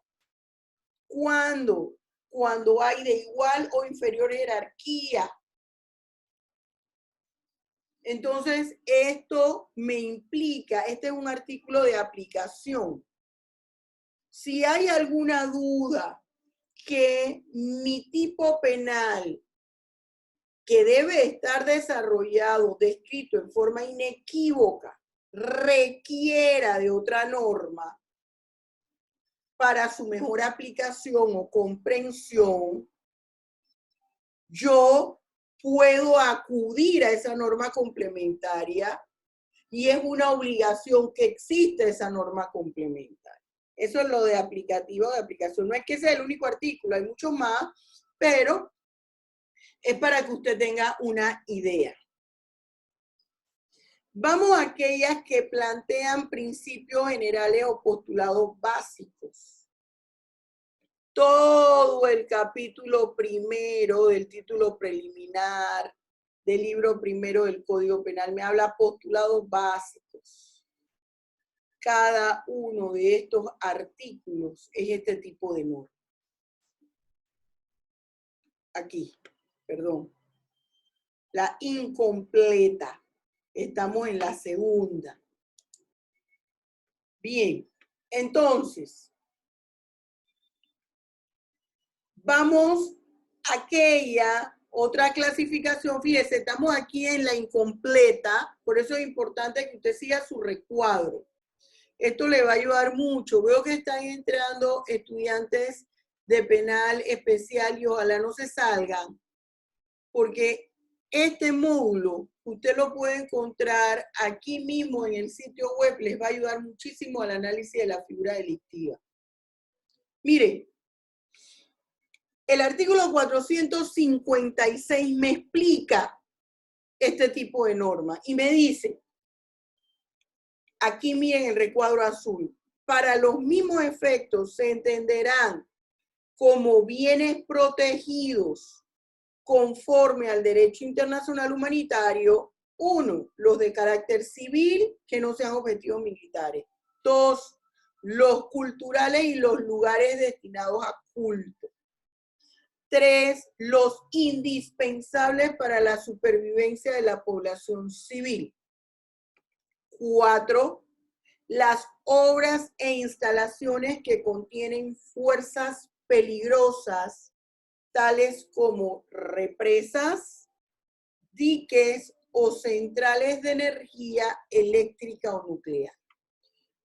¿Cuándo? Cuando hay de igual o inferior jerarquía. Entonces, esto me implica, este es un artículo de aplicación. Si hay alguna duda que mi tipo penal, que debe estar desarrollado, descrito en forma inequívoca, requiera de otra norma para su mejor aplicación o comprensión, yo puedo acudir a esa norma complementaria y es una obligación que existe esa norma complementaria. Eso es lo de aplicativo o de aplicación. No es que sea el único artículo, hay muchos más, pero es para que usted tenga una idea. Vamos a aquellas que plantean principios generales o postulados básicos. Todo el capítulo primero del título preliminar del libro primero del Código Penal me habla postulados básicos. Cada uno de estos artículos es este tipo de norma. Aquí, perdón. La incompleta. Estamos en la segunda. Bien, entonces, vamos a aquella otra clasificación. Fíjese, estamos aquí en la incompleta, por eso es importante que usted siga su recuadro. Esto le va a ayudar mucho. Veo que están entrando estudiantes de penal especial y ojalá no se salgan, porque este módulo usted lo puede encontrar aquí mismo en el sitio web, les va a ayudar muchísimo al análisis de la figura delictiva. Miren, el artículo 456 me explica este tipo de norma y me dice, aquí miren el recuadro azul, para los mismos efectos se entenderán como bienes protegidos conforme al derecho internacional humanitario, 1, los de carácter civil que no sean objetivos militares. 2, los culturales y los lugares destinados a culto. 3, los indispensables para la supervivencia de la población civil. 4, las obras e instalaciones que contienen fuerzas peligrosas, tales como represas, diques o centrales de energía eléctrica o nuclear.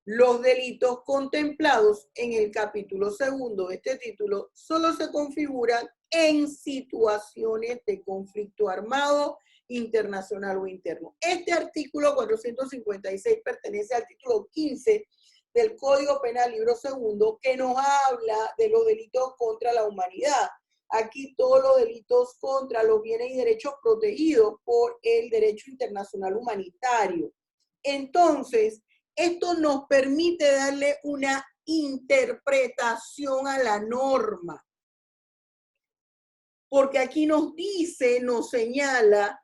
Los delitos contemplados en el capítulo segundo de este título solo se configuran en situaciones de conflicto armado, internacional o interno. Este artículo 456 pertenece al título 15 del Código Penal, libro segundo, que nos habla de los delitos contra la humanidad. Aquí todos los delitos contra los bienes y derechos protegidos por el derecho internacional humanitario. Entonces, esto nos permite darle una interpretación a la norma. Porque aquí nos dice, nos señala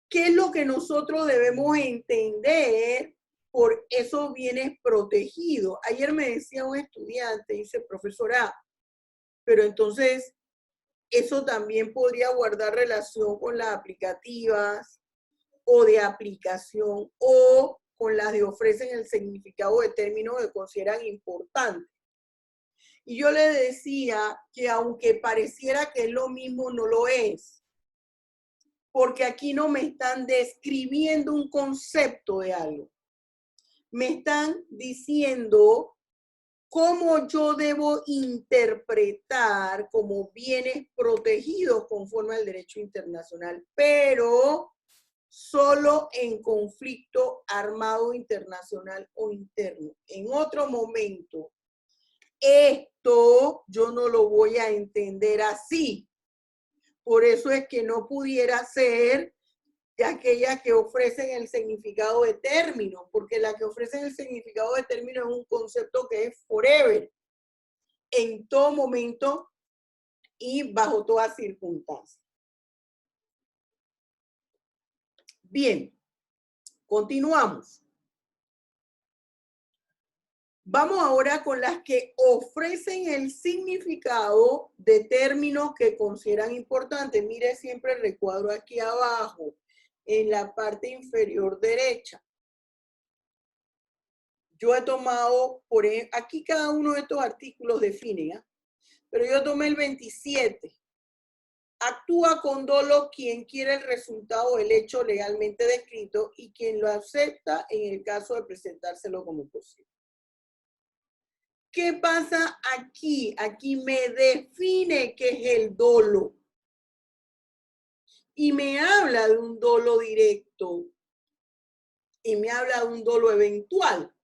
qué es lo que nosotros debemos entender por esos bienes protegidos. Ayer me decía un estudiante, dice, profesora, pero entonces eso también podría guardar relación con las aplicativas o de aplicación o con las de ofrecen el significado de términos que consideran importantes. Y yo le decía que aunque pareciera que es lo mismo, no lo es. Porque aquí no me están describiendo un concepto de algo. Me están diciendo cómo yo debo interpretar como bienes protegidos conforme al derecho internacional, pero solo en conflicto armado internacional o interno. En otro momento, esto yo no lo voy a entender así. Por eso es que no pudiera ser de aquellas que ofrecen el significado de término, porque la que ofrecen el significado de término es un concepto que es forever, en todo momento y bajo toda circunstancia. Bien, continuamos. Vamos ahora con las que ofrecen el significado de términos que consideran importantes. Mire siempre el recuadro aquí abajo, en la parte inferior derecha. Yo he tomado, aquí cada uno de estos artículos define, ¿eh? Pero yo tomé el 27. Actúa con dolo quien quiere el resultado del hecho legalmente descrito y quien lo acepta en el caso de presentárselo como posible. ¿Qué pasa aquí? Aquí me define qué es el dolo. Y me habla de un dolo directo. Y me habla de un dolo eventual.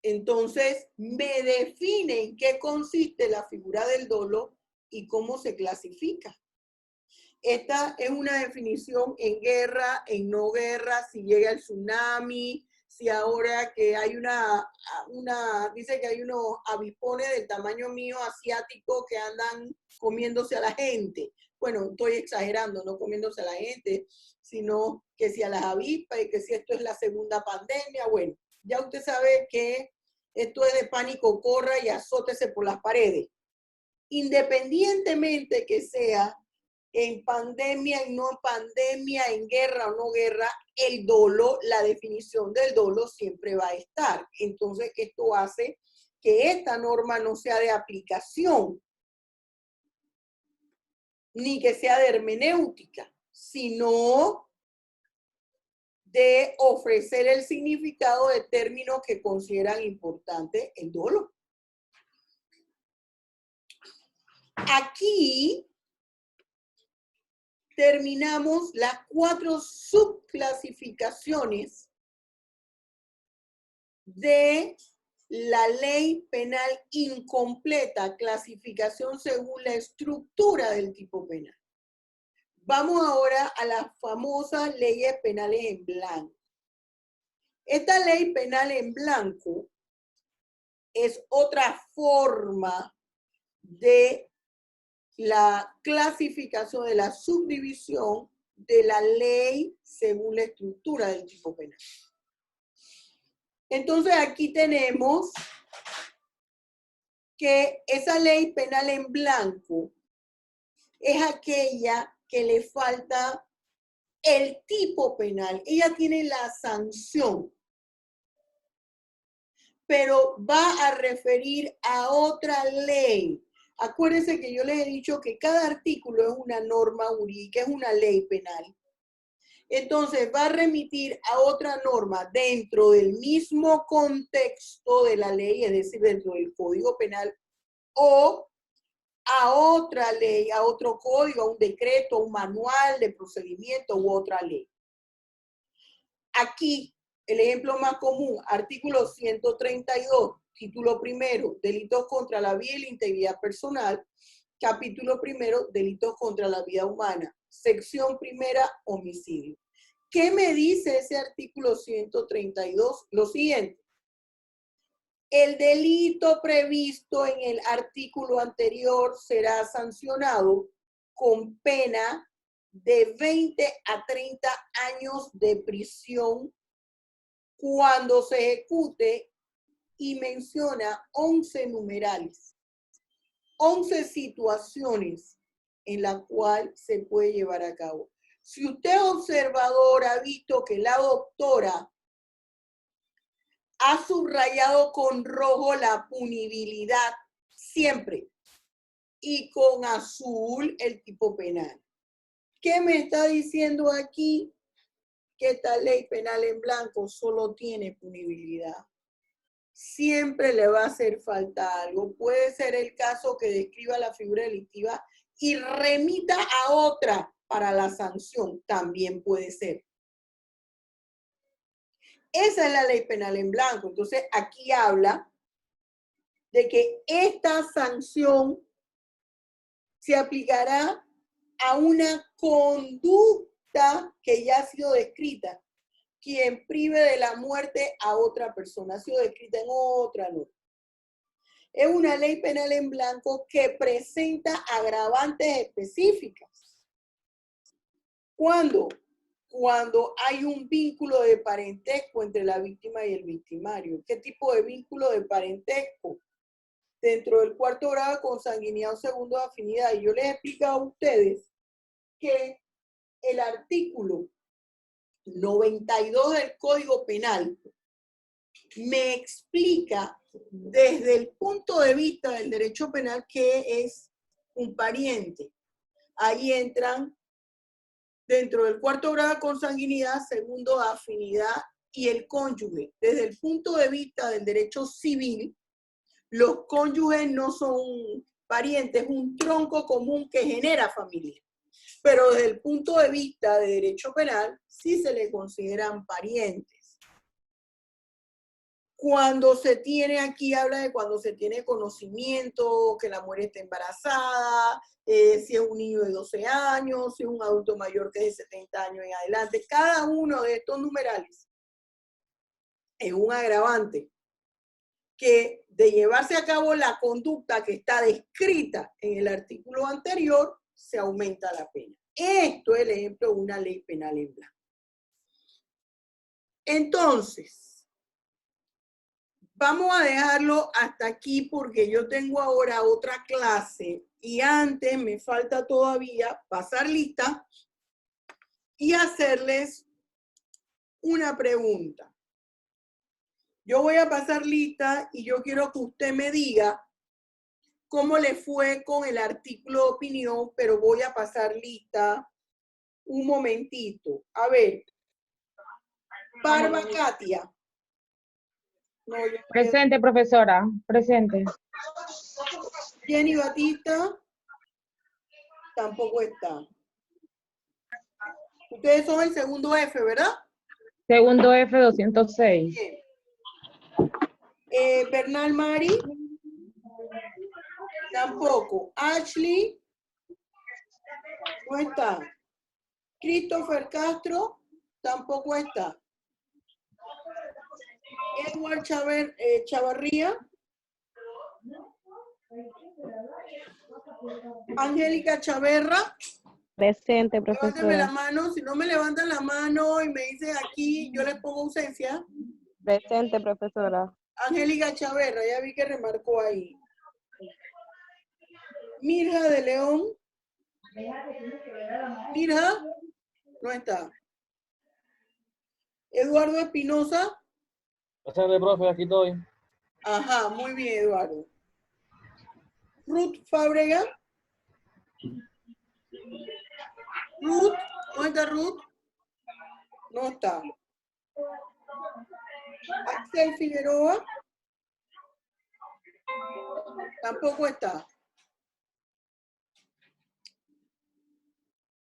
Entonces, me define en qué consiste la figura del dolo y cómo se clasifica. Esta es una definición en guerra, en no guerra, si llega el tsunami, si ahora que hay dice que hay unos avispones del tamaño mío asiático que andan comiéndose a la gente. Bueno, estoy exagerando, no comiéndose a la gente, sino que si a las avispas y que si esto es la segunda pandemia, bueno, ya usted sabe que esto es de pánico, corra y azótese por las paredes. Independientemente que sea en pandemia, en no pandemia, en guerra o no guerra, el dolo, la definición del dolo siempre va a estar. Entonces, esto hace que esta norma no sea de aplicación, ni que sea de hermenéutica, sino de ofrecer el significado de términos que consideran importante el dolo. Aquí terminamos las 4 subclasificaciones de la ley penal incompleta, clasificación según la estructura del tipo penal. Vamos ahora a las famosas leyes penales en blanco. Esta ley penal en blanco es otra forma de la clasificación de la subdivisión de la ley según la estructura del tipo penal. Entonces aquí tenemos que esa ley penal en blanco es aquella que le falta el tipo penal. Ella tiene la sanción, pero va a referir a otra ley. Acuérdense que yo les he dicho que cada artículo es una norma jurídica, es una ley penal. Entonces va a remitir a otra norma dentro del mismo contexto de la ley, es decir, dentro del Código Penal, o a otra ley, a otro código, a un decreto, a un manual de procedimiento u otra ley. Aquí, el ejemplo más común, artículo 132, título primero, delitos contra la vida y la integridad personal, capítulo primero, delitos contra la vida humana, sección primera, homicidio. ¿Qué me dice ese artículo 132? Lo siguiente. El delito previsto en el artículo anterior será sancionado con pena de 20 a 30 años de prisión cuando se ejecute, y menciona 11 numerales, 11 situaciones en la cual se puede llevar a cabo. Si usted, observador, ha visto que la doctora ha subrayado con rojo la punibilidad siempre y con azul el tipo penal. ¿Qué me está diciendo aquí? Que esta ley penal en blanco solo tiene punibilidad. Siempre le va a hacer falta algo. Puede ser el caso que describa la figura delictiva y remita a otra para la sanción. También puede ser. Esa es la ley penal en blanco. Entonces, aquí habla de que esta sanción se aplicará a una conducta que ya ha sido descrita. Quien prive de la muerte a otra persona, ha sido descrita en otra norma. Es una ley penal en blanco que presenta agravantes específicas. ¿Cuándo? Cuando hay un vínculo de parentesco entre la víctima y el victimario. ¿Qué tipo de vínculo de parentesco? Dentro del cuarto grado de consanguinidad o segundo de afinidad. Y yo les he explicado a ustedes que el artículo 92 del Código Penal me explica desde el punto de vista del derecho penal qué es un pariente. Ahí entran dentro del cuarto grado de consanguinidad, segundo de afinidad y el cónyuge. Desde el punto de vista del derecho civil, los cónyuges no son parientes, es un tronco común que genera familia. Pero desde el punto de vista de derecho penal, sí se le consideran parientes. Cuando se tiene, aquí habla de cuando se tiene conocimiento que la mujer está embarazada, si es un niño de 12 años, si es un adulto mayor que es de 70 años en adelante. Cada uno de estos numerales es un agravante que de llevarse a cabo la conducta que está descrita en el artículo anterior, se aumenta la pena. Esto es el ejemplo de una ley penal en blanco. Entonces, vamos a dejarlo hasta aquí porque yo tengo ahora otra clase y antes me falta todavía pasar lista y hacerles una pregunta. Yo voy a pasar lista y yo quiero que usted me diga cómo le fue con el artículo de opinión, pero voy a pasar lista un momentito. A ver, Barba Katia. No, Presente, profesora. Presente. Jenny Batista. Tampoco está. Ustedes son el segundo F, ¿verdad? Segundo F 206. Bien. Bernal Mari. Tampoco. Ashley. No está. Christopher Castro. Tampoco está. Edward Chavarría. Angélica Chaverra. Presente, Levántame la profesora. mano. Si no me levantan la mano y me dicen aquí, yo les pongo ausencia. Presente, profesora. Angélica Chaverra, ya vi que remarcó ahí. Mirja de León. Mirja, no está. Eduardo Espinosa. Presente, profe, aquí estoy. Ajá, muy bien, Eduardo. Ruth Fábrega. Ruth, ¿dónde está Ruth? No está. Axel Figueroa. Tampoco está.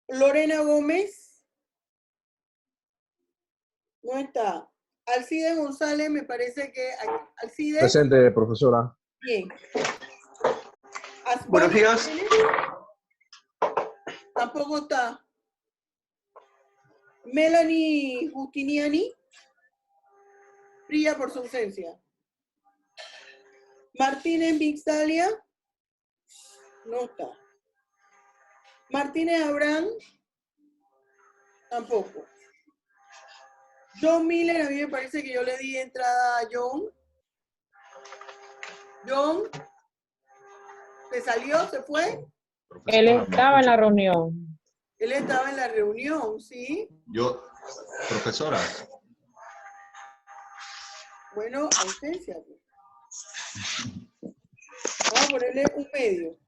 Lorena Gómez. No está. Alcide González, me parece que... Alcide. Presente, profesora. Bien. Buenos días. Tampoco está. Melanie Justiniani. Brilla por su ausencia. Martínez Vixalia. No está. Martínez Abraham. Tampoco. John Miller, a mí me parece que yo le di entrada a John. John. ¿Se salió? ¿Se fue? Él Profesora, ¿me estaba en la escucha? reunión. Él estaba en la reunión, ¿sí? Profesora, Bueno, ausencia. Vamos a ponerle un medio.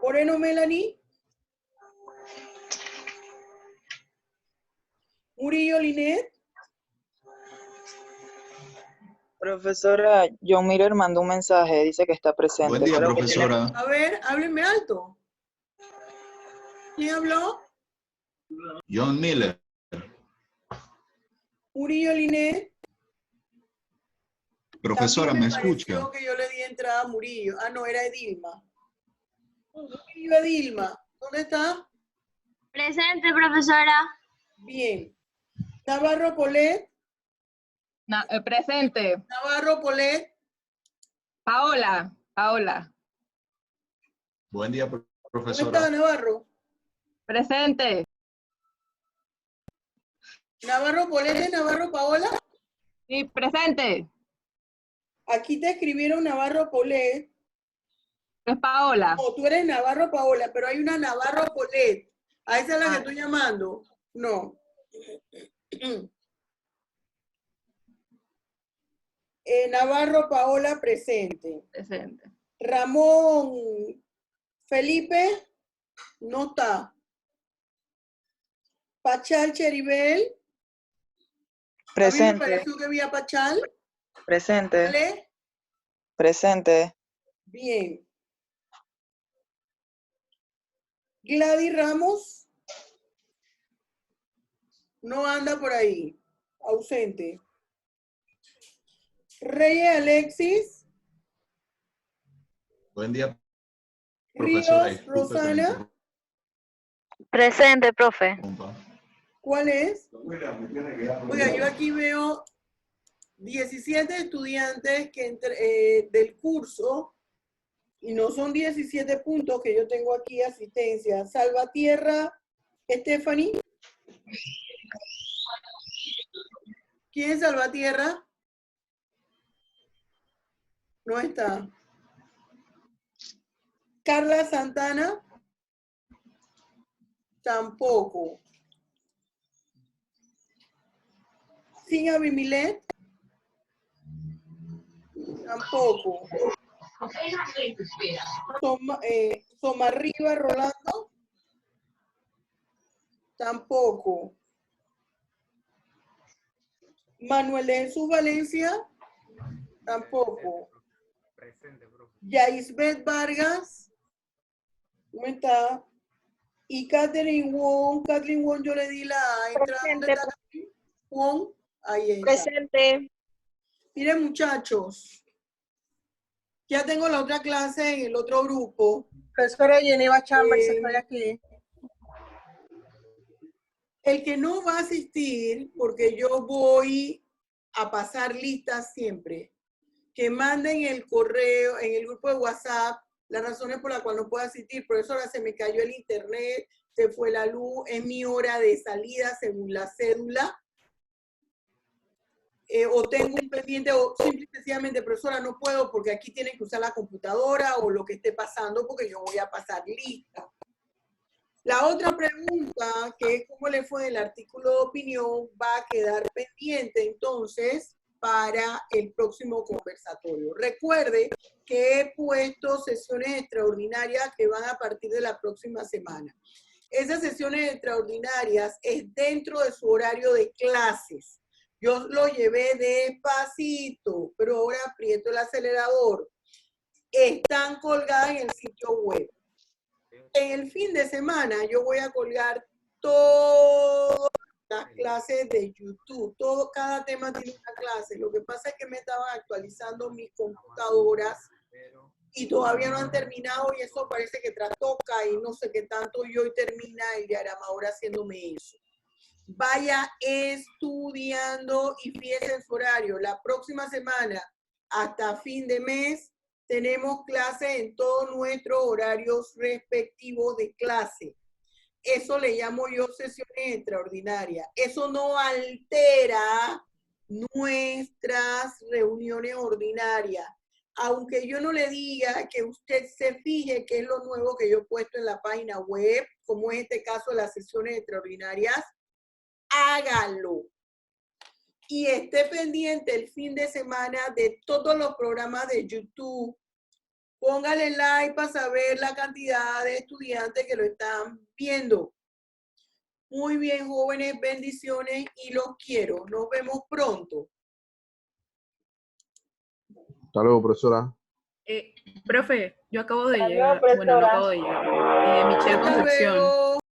Moreno Melanie. Murillo Linet. Profesora, John Miller mandó un mensaje, dice que está presente. buen día, Creo que tiene- profesora. A ver, háblenme alto. ¿Quién habló? John Miller. Murillo Linet. Profesora, También ¿me escucha? pareció que yo le di entrada a Murillo. Ah, no, era Edilma. Murillo Edilma. ¿Dónde está? Presente, profesora. Bien. Navarro Polet. Presente. Navarro Polet. Paola. Buen día, ¿Dónde está profesora. Navarro? Presente. Navarro Polet es Navarro Paola. Sí, presente. Aquí te escribieron Navarro Polet. Es Paola. No, tú eres Navarro Paola, pero hay una Navarro Polet. ¿A esa es la que Ah. estoy llamando? No. Navarro Paola presente. Presente. Ramón Felipe no está. Pachal Cheribel. A mí me Presente, pareció que vi a Pachal. presente, ¿Vale? presente. Bien. Gladys Ramos. No anda por ahí. Ausente. Reyes Alexis. Buen día, profesora. Ríos Disculpe que Rosana. Presente, profe. interrumpa. ¿Cuál es? Oiga, yo aquí veo 17 estudiantes del curso y no son 17 puntos que yo tengo aquí asistencia. Salvatierra, Stephanie. ¿Quién es Salvatierra? No está. Carla Santana. Tampoco. Sin Abimilet. Tampoco. Somarriba Rolando. Tampoco. Manuel de Jesús Valencia. Tampoco. Yaisbeth Vargas. ¿Cómo está? Y Kathleen Wong yo le di la entrada. ¿Dónde está Kathleen Wong? Ahí está. Presente. Miren, muchachos, ya tengo la otra clase en el otro grupo. Profesora Geneva Chambers, estoy aquí. El que no va a asistir, porque yo voy a pasar listas siempre, que manden el correo en el grupo de WhatsApp las razones por las cuales no puedo asistir. Profesora, se me cayó el internet, se fue la luz, es mi hora de salida según la cédula. O tengo un pendiente, o simple y sencillamente, profesora, no puedo porque aquí tienen que usar la computadora o lo que esté pasando porque yo voy a pasar lista. La otra pregunta, que es cómo le fue el artículo de opinión, va a quedar pendiente entonces para el próximo conversatorio. Recuerde que he puesto sesiones extraordinarias que van a partir de la próxima semana. Esas sesiones extraordinarias es dentro de su horario de clases. Yo lo llevé despacito, pero ahora aprieto el acelerador. Están colgadas en el sitio web. En el fin de semana yo voy a colgar todas las clases de YouTube. Cada tema tiene una clase. Lo que pasa es que me estaban actualizando mis computadoras y todavía no han terminado y eso parece que trastoca y no sé qué tanto, y hoy termina el diagramador haciéndome eso. Vaya estudiando y fíjese en su horario. La próxima semana hasta fin de mes, tenemos clases en todos nuestros horarios respectivos de clase. Eso le llamo yo sesiones extraordinarias. Eso no altera nuestras reuniones ordinarias. Aunque yo no le diga que usted se fije qué es lo nuevo que yo he puesto en la página web, como en este caso las sesiones extraordinarias, hágalo. Y esté pendiente el fin de semana de todos los programas de YouTube. Póngale like para saber la cantidad de estudiantes que lo están viendo. Muy bien, jóvenes, bendiciones y los quiero. Nos vemos pronto. Hasta luego, profesora. Profe, yo acabo de Hasta llegar. luego, Bueno, no profesora. acabo de llegar. Michelle Hasta Concepción. luego.